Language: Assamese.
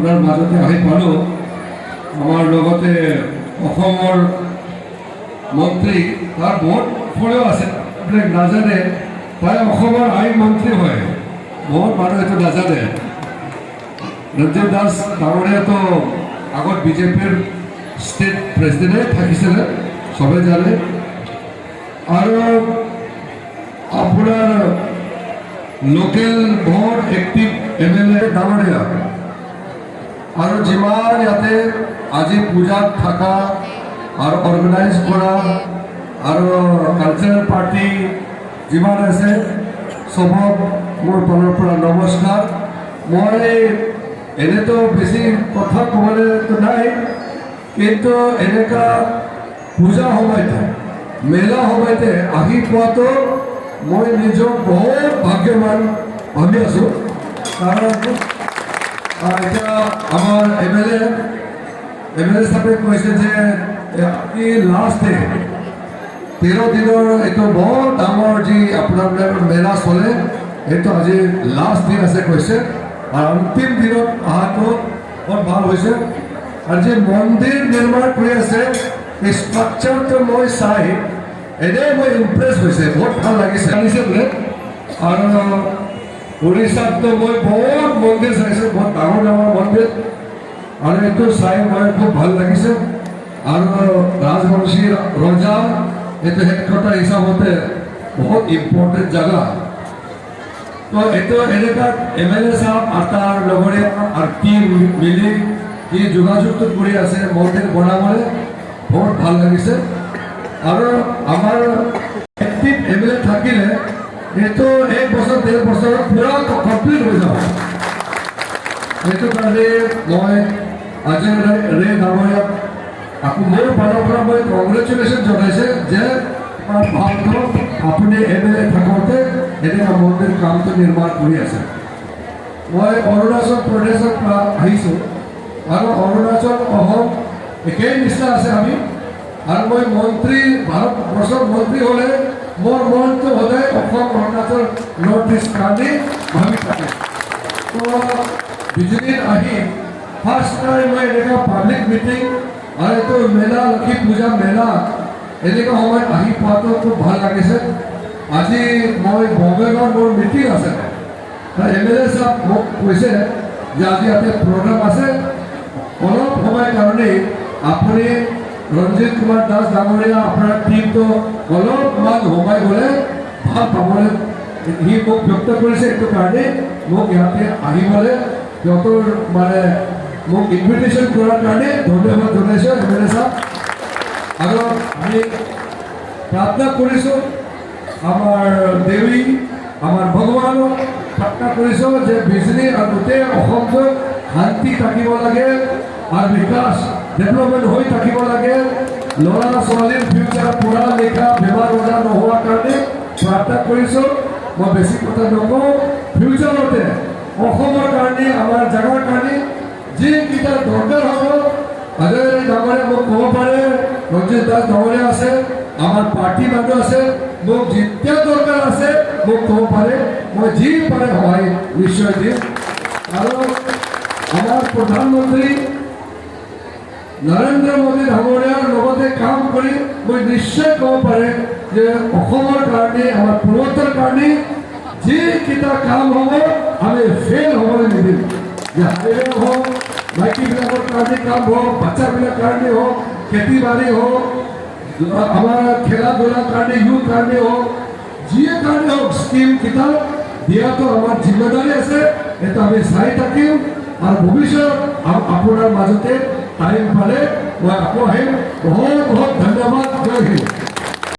আপোনাৰ মাজতে আহি পালোঁ। আমাৰ লগতে অসমৰ মন্ত্ৰী তাৰ বহুত ফলেও আছে, আপোনাক নাজানে, তাই অসমৰ আইন মন্ত্ৰী হয়। বহুত মানুহ এইটো নাজানে। ৰঞ্জিত দাস ডাঙৰীয়াতো আগত বিজেপিৰ ষ্টেট প্ৰেচিডেণ্ট থাকিছিলে, চবে জানে। আৰু আপোনাৰ লোকেল বহুত এক্টিভ MLA ডাঙৰীয়া আৰু যিমান ইয়াতে আজি পূজাত থকা আৰু অৰ্গেনাইজ কৰা আৰু কালচাৰেল পাৰ্টি যিমান আছে চবক মোৰ ফালৰ পৰা নমস্কাৰ। মই এনেতো বেছি কথা ক'বলৈতো নাই, কিন্তু এনেকুৱা পূজা সময়তে মেলা সময়তে আহি পোৱাটো মই নিজক বহুত ভাগ্যৱান ভাবি আছোঁ। কাৰণ এতিয়া আমাৰ MLA সাহেবে কৈছে যে আপুনি লাষ্ট ডে 13 দিনৰ এইটো বহুত ডাঙৰ যি আপোনাৰ মেলা চলে, এইটো আজি লাষ্ট দিন আছে কৈছে। আৰু অন্তিম দিনত অহাটো বহুত ভাল হৈছে। আৰু যি মন্দিৰ নিৰ্মাণ কৰি আছে এই ষ্ট্ৰাকচাৰটো মই চাই এনেই মই ইমপ্ৰেছ হৈছে, বহুত ভাল লাগিছে বোলে। আৰু উৰিষ্যাততো মই বহুত মন্দিৰ চাইছোঁ, বহুত ডাঙৰ ডাঙৰ মন্দিৰ, আৰু এইটো চাই মই খুব ভাল লাগিছে। আৰু ৰাজবংশী ৰজা এইটো হেডকোৱাৰ্টাৰ হিচাপতে বহুত ইম্পৰ্টেণ্ট জেগা। তো এইটো এনেকুৱা MLA সাহেব আৰু তাৰ লগৰীয়া আৰু টিম মিলি যি যোগাযোগটো কৰি আছে মন্দিৰ বনাবলৈ, বহুত ভাল লাগিছে। আৰু আমাৰ এক্টিভ MLA থাকিলে এইটো 1 বছৰ 1.5 বছৰত পুৰা কমপ্লিট হৈ যাব। সেইটো কাৰণে মই আজি ৰে ডাঙৰীয়াক আকৌ মোৰ ফালৰ পৰা মই কংগ্ৰেচুলেশ্যন জনাইছে যে ভাৰতত আপুনি MLA থাকোঁতে এনেকুৱা মন্দিৰ কামটো নিৰ্মাণ কৰি আছে। মই অৰুণাচল প্ৰদেশৰ পৰা আহিছোঁ আৰু অৰুণাচল অসম একেই নিচিনা আছে আমি। আৰু মই মন্ত্ৰী ভাৰতবৰ্ষৰ মন্ত্ৰী হ'লে মোৰ মনটো সদায় অসম অৰুণাচল নৰ্থ ইষ্ট কাৰণে ভাবি থাকে। তো বিজুলীত আহি ফাৰ্ষ্ট টাইম মই এনেকুৱা পাব্লিক মিটিং আৰু এইটো মেলা লক্ষী পূজা মেলা এনেকুৱা সময়ত আহি পোৱাটো খুব ভাল লাগিছে। আজি মই বঙাইগাঁৱত মোৰ মিটিং আছে, MLA সাহেব মোক কৈছে যে আজি ইয়াতে প্ৰগ্ৰাম আছে, অলপ সময় কাৰণে আপুনি ৰঞ্জিত কুমাৰ দাস ডাঙৰীয়া আপোনাৰ টিমটো অলপমান সোমাই গ'লে ভাল পাবলৈ সি মোক ব্যক্ত কৰিছে। এইটো কাৰণে মোক ইয়াতে আহিবলৈ সিহঁতৰ মানে মোক ইনভিটেশ্যন কৰাৰ কাৰণে ধন্যবাদ জনাইছোঁ MLA সাহেব। আৰু আমি প্ৰাৰ্থনা কৰিছোঁ আমাৰ দেৱী আমাৰ ভগৱানক প্ৰাৰ্থনা কৰিছোঁ যে বিজলী আৰু গোটেই অসমটো শান্তি থাকিব লাগে আৰু বিকাশ ডেভেলপমেণ্ট হৈ থাকিব লাগে। ল'ৰা ছোৱালীৰ ফিউচাৰ পঢ়া লিখা বেমাৰ আজাৰ নোহোৱাৰ কাৰণে প্ৰাৰ্থনা কৰিছোঁ। মই বেছি কথা নকওঁ, ফিউচাৰতে অসমৰ কাৰণে আমাৰ জেগাৰ কাৰণে যিকেইটা দৰকাৰ হ'ব আজি ডাঙৰীয়া মোক ক'ব পাৰে, ৰঞ্জিত দাস ডাঙৰীয়া আছে, আমাৰ পাৰ্টি মানুহ আছে, মোক যেতিয়া দৰকাৰ আছে মোক ক'ব পাৰে, মই যি পাৰে সহায় নিশ্চয় দিম। আৰু আমাৰ প্ৰধানমন্ত্ৰী নৰেন্দ্ৰ মোদী ডাঙৰীয়াৰ লগতে কাম কৰি মই নিশ্চয় ক'ব পাৰে যে অসমৰ কাৰণে আমাৰ পূৰ্বোত্তৰ কাৰণে যিকেইটা কাম হ'ব আমি ফেইল হ'বলৈ নিদিম। যে হাইৱে হওক, মাইকীবিলাকৰ কাৰণে কাম হওক, বাচ্চাবিলাকৰ কাৰণে হওক, খেতি বাৰী হওক, আমাৰ খেলা ধূলাৰ কাৰণে ইউথ কাৰণে হওক, যিয়ে কাৰণে হওক স্কিম কেইটা দিয়াটো আমাৰ জিম্মেদাৰী আছে। এইটো আমি চাই থাকিম আৰু ভৱিষ্যত আপোনাৰ মাজতে টাইম পালে মই আকৌ আহিম। বহুত বহুত ধন্যবাদ। জয় হিন্দ।